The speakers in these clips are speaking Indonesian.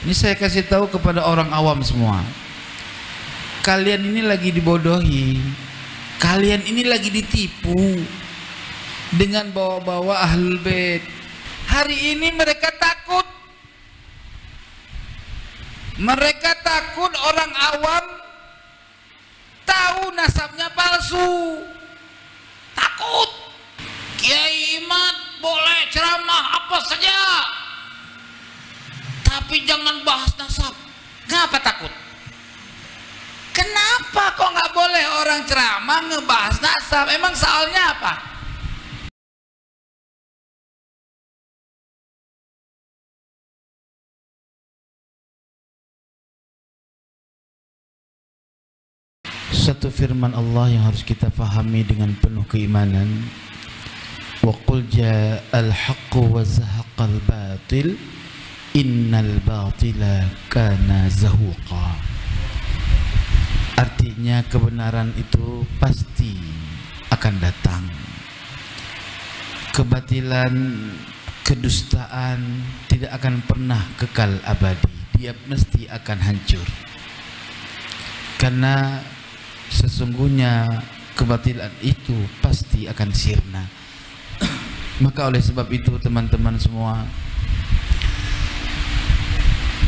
Ini saya kasih tahu kepada orang awam semua. Kalian ini lagi dibodohi. Kalian ini lagi ditipu dengan bawa-bawa Ahlul Bait. Hari ini mereka takut. Mereka takut orang awam tahu nasabnya palsu. Takut. Kiai Imad boleh ceramah apa saja, tapi jangan bahas nasab. Kenapa takut? Kenapa kok nggak boleh orang ceramah ngebahas nasab? Emang soalnya apa? Satu firman Allah yang harus kita fahami dengan penuh keimanan. Wa qul ja'al haqqu wa zahaqal batil innal batila kana zahuqa. Artinya kebenaran itu pasti akan datang. Kebatilan, kedustaan tidak akan pernah kekal abadi. Dia mesti akan hancur. Karena sesungguhnya kebatilan itu pasti akan sirna. Maka oleh sebab itu teman-teman semua,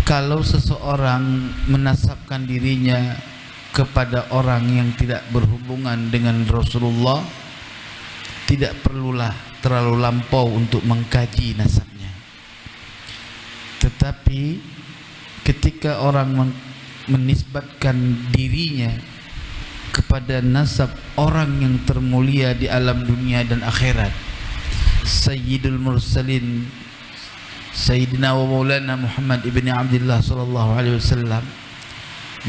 kalau seseorang menasabkan dirinya kepada orang yang tidak berhubungan dengan Rasulullah, tidak perlulah terlalu lampau untuk mengkaji nasabnya. Tetapi ketika orang menisbatkan dirinya kepada nasab orang yang termulia di alam dunia dan akhirat, Sayyidul Mursalin, Sayyidina wa Maulana Muhammad ibn Abdullah sallallahu alaihi wasallam,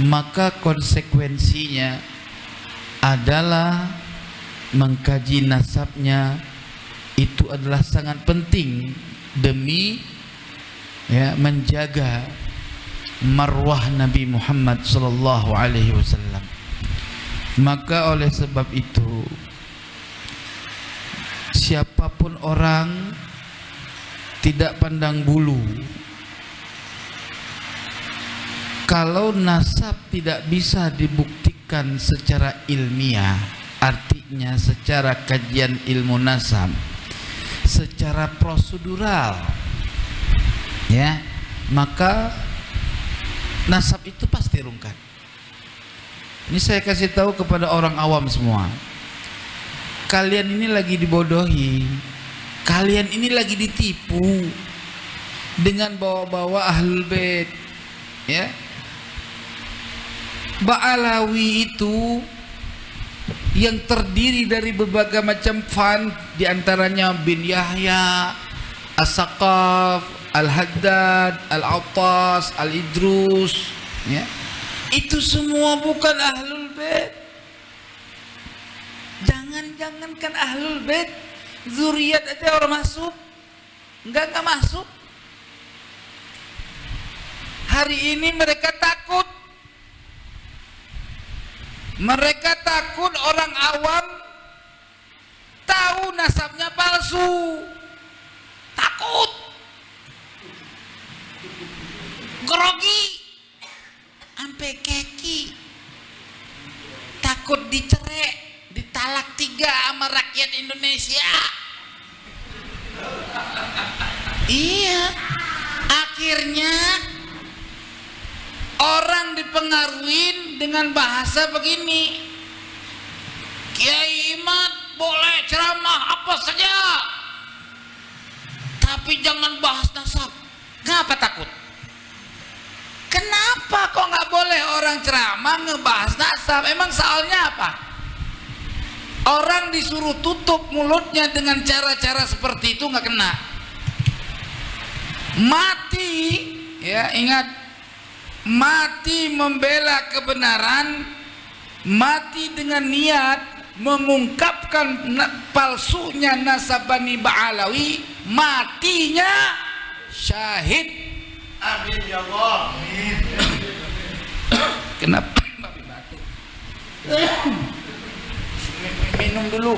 maka konsekuensinya adalah mengkaji nasabnya. Itu adalah sangat penting demi menjaga marwah Nabi Muhammad sallallahu alaihi wasallam. Maka oleh sebab itu, siapapun orang tidak pandang bulu. Kalau nasab tidak bisa dibuktikan secara ilmiah, artinya secara kajian ilmu nasab, secara prosedural, maka nasab itu pasti rungkat. Ini saya kasih tahu kepada orang awam semua. Kalian ini lagi dibodohi. Kalian ini lagi ditipu dengan bawa-bawa Ahlul Bait. Ba'alawi itu yang terdiri dari berbagai macam fan, diantaranya bin Yahya, As-Saqaf, Al-Haddad, Al-Attas, Al-Idrus, itu semua bukan Ahlul Bait. Jangankan Ahlul Bait, zuriat aja orang masuk, enggak masuk. Hari ini mereka takut. Mereka takut orang awam tahu nasabnya palsu. Takut. Grogi. Sampai keki. Takut dicerai, ditalak 3 sama rakyat Indonesia. Iya. Akhirnya orang dipengaruhi dengan bahasa begini. Kiai Imad boleh ceramah apa saja, tapi jangan bahas nasab. Kenapa takut? Kenapa kok nggak boleh orang ceramah ngebahas nasab? Emang soalnya apa? Orang disuruh tutup mulutnya dengan cara-cara seperti itu nggak kena. Mati, ingat, mati membela kebenaran, mati dengan niat mengungkapkan palsunya nasab Bani Ba'alawi, matinya syahid. Amin ya Allah. Amin. Kenapa babi batuk? Minum dulu.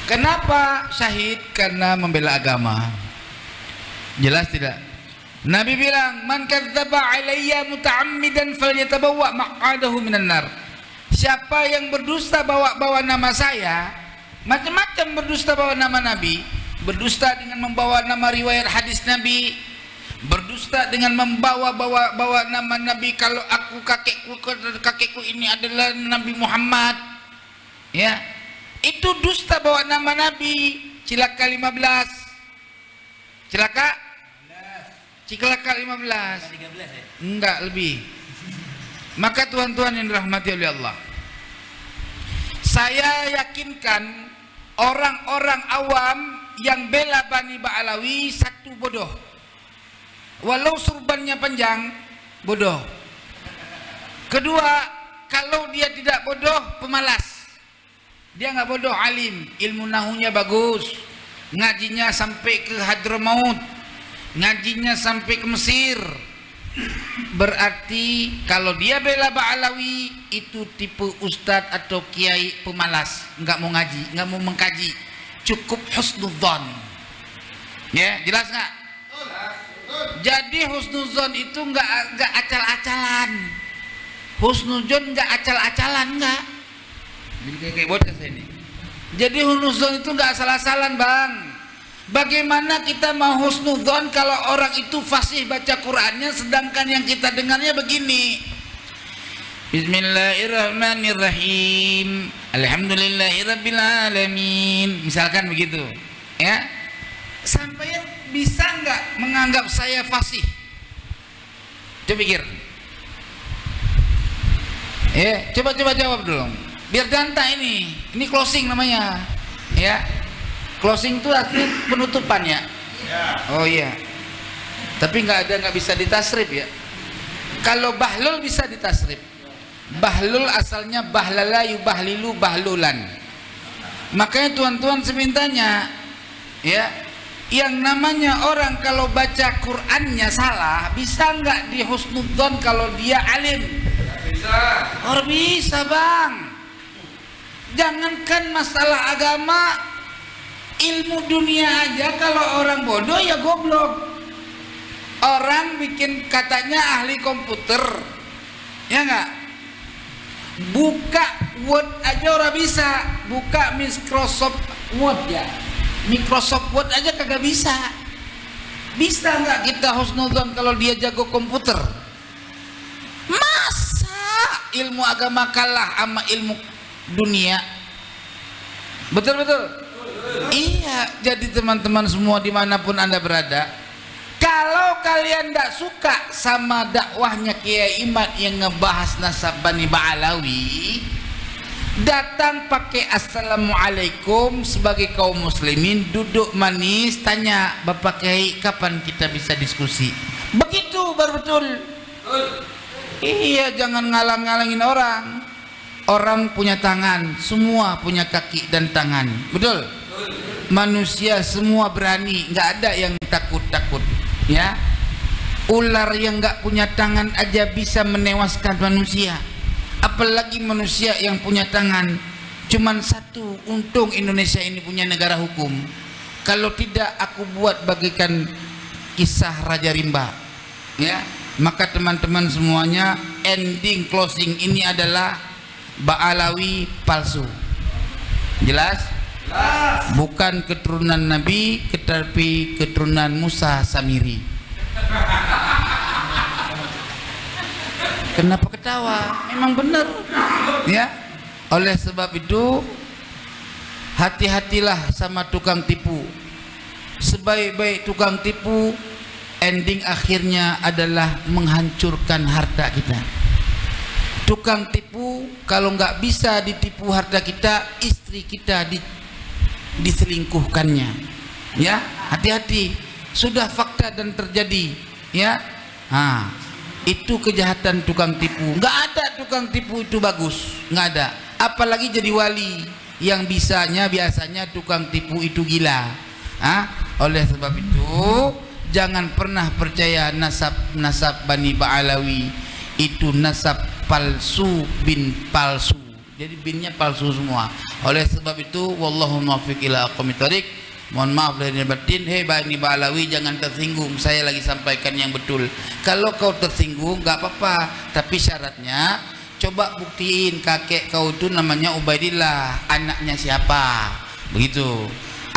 Kenapa syahid? Karena membela agama. Jelas tidak? Nabi bilang, man kadzdzaba alayya muta'ammidan falyatabawwa maq'adahu minan nar. Siapa yang berdusta bawa nama saya, macam-macam berdusta bawa nama Nabi, berdusta dengan membawa nama riwayat hadis Nabi, berdusta dengan membawa nama Nabi, kalau aku kakekku ini adalah Nabi Muhammad, ya, itu dusta bawa nama Nabi. Cilaka 15, cilaka 15, enggak lebih. Maka tuan-tuan yang dirahmati oleh Allah, saya yakinkan orang-orang awam yang bela Bani Ba'alawi, satu, bodoh. Walau surbannya panjang, bodoh. Kedua, kalau dia tidak bodoh, pemalas. Dia nggak bodoh, alim, ilmu nahunya bagus, ngajinya sampai ke Hadramaut, ngajinya sampai ke Mesir. Berarti kalau dia bela Ba'alawi, itu tipe ustadz atau kiai pemalas, nggak mau ngaji, nggak mau mengkaji, cukup husnudzon. Ya, jelas nggak? Jadi husnudzon itu nggak acal-acalan. Husnudzon nggak acal-acalan, nggak. Jadi kayak bocah saya ini. Jadi husnudzon itu nggak asal-asalan, bang. Bagaimana kita mau husnudzon kalau orang itu fasih baca Qur'annya, sedangkan yang kita dengarnya begini. Bismillahirrahmanirrahim. Alhamdulillahirabbil alamin. Misalkan begitu, ya. Sampai bisa nggak menganggap saya fasih? Coba pikir. Ya, coba jawab dulu. Biar gantah ini closing namanya, ya. Closing itu artinya penutupan, ya. Oh iya. Tapi nggak bisa ditasrif, ya. Kalau bahlul bisa ditasrif. Bahlul asalnya bahlala yubahlilu bahlulan. Makanya tuan-tuan semintanya, ya, yang namanya orang kalau baca Qur'annya salah, bisa nggak dihusnudzon kalau dia alim? Bisa. Oh bisa, bang. Jangankan masalah agama, ilmu dunia aja kalau orang bodoh ya goblok. Orang bikin katanya ahli komputer, ya nggak? Buka Word aja orang bisa, buka Microsoft Word, ya. Microsoft Word aja kagak bisa. Bisa nggak kita husnudzon kalau dia jago komputer? Masa ilmu agama kalah sama ilmu dunia? Betul. Iya. Jadi teman-teman semua dimanapun anda berada, kalau kalian tidak suka sama dakwahnya Kiai Imad yang ngebahas nasab Bani Ba'alawi, datang pakai assalamualaikum sebagai kaum muslimin, duduk manis, tanya Bapak Kiai kapan kita bisa diskusi. Begitu baru betul. Iya, jangan ngalang-ngalangin orang. Orang punya tangan, semua punya kaki dan tangan, betul? Manusia semua berani, nggak ada yang takut-takut, ya. Ular yang nggak punya tangan aja bisa menewaskan manusia, apalagi manusia yang punya tangan. Cuman satu, untung Indonesia ini punya negara hukum. Kalau tidak, aku buat bagaikan kisah Raja Rimba, ya. Maka teman-teman semuanya, ending closing ini adalah Ba'alawi palsu. Jelas? Bukan keturunan Nabi, tetapi keturunan Musa Samiri. Kenapa ketawa? Memang benar, ya. Oleh sebab itu, hati-hatilah sama tukang tipu. Sebaik-baik tukang tipu, ending akhirnya adalah menghancurkan harta kita. Tukang tipu kalau nggak bisa ditipu harta kita, istri kita diselingkuhkannya, ya. Hati-hati, sudah fakta dan terjadi, ya. Itu kejahatan tukang tipu. Nggak ada tukang tipu itu bagus, nggak ada. Apalagi jadi wali, yang biasanya tukang tipu itu gila. Oleh sebab itu, jangan pernah percaya nasab Bani Ba'alawi itu nasab palsu bin palsu. Jadi binnya palsu semua. Oleh sebab itu, wallahu muwaffiq ila aqwamit thoriq. mohon maaf lahir batin, hei Bani Ba'alawi jangan tersinggung, saya lagi sampaikan yang betul. Kalau kau tersinggung nggak apa-apa, tapi syaratnya coba buktiin kakek kau itu namanya Ubaidillah, anaknya siapa, begitu,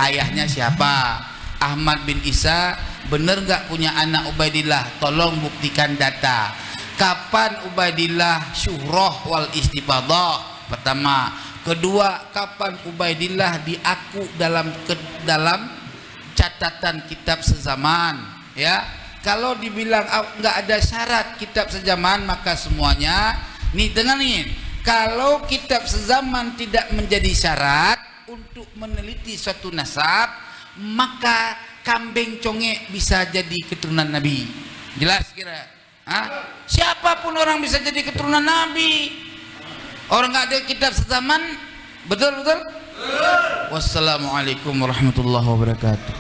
ayahnya siapa. Ahmad bin Isa bener nggak punya anak Ubaidillah, tolong buktikan data. Kapan Ubaidillah syuhrah wal istifadah, pertama. Kedua, kapan Ubaidillah diaku dalam catatan kitab sezaman, ya. Kalau dibilang nggak ada syarat kitab sezaman, maka semuanya nih dengarin, kalau kitab sezaman tidak menjadi syarat untuk meneliti suatu nasab, maka kambing congek bisa jadi keturunan Nabi. Jelas kira? Siapapun orang bisa jadi keturunan Nabi. Orang nggak ada kitab sezaman, betul? Wassalamualaikum warahmatullahi wabarakatuh.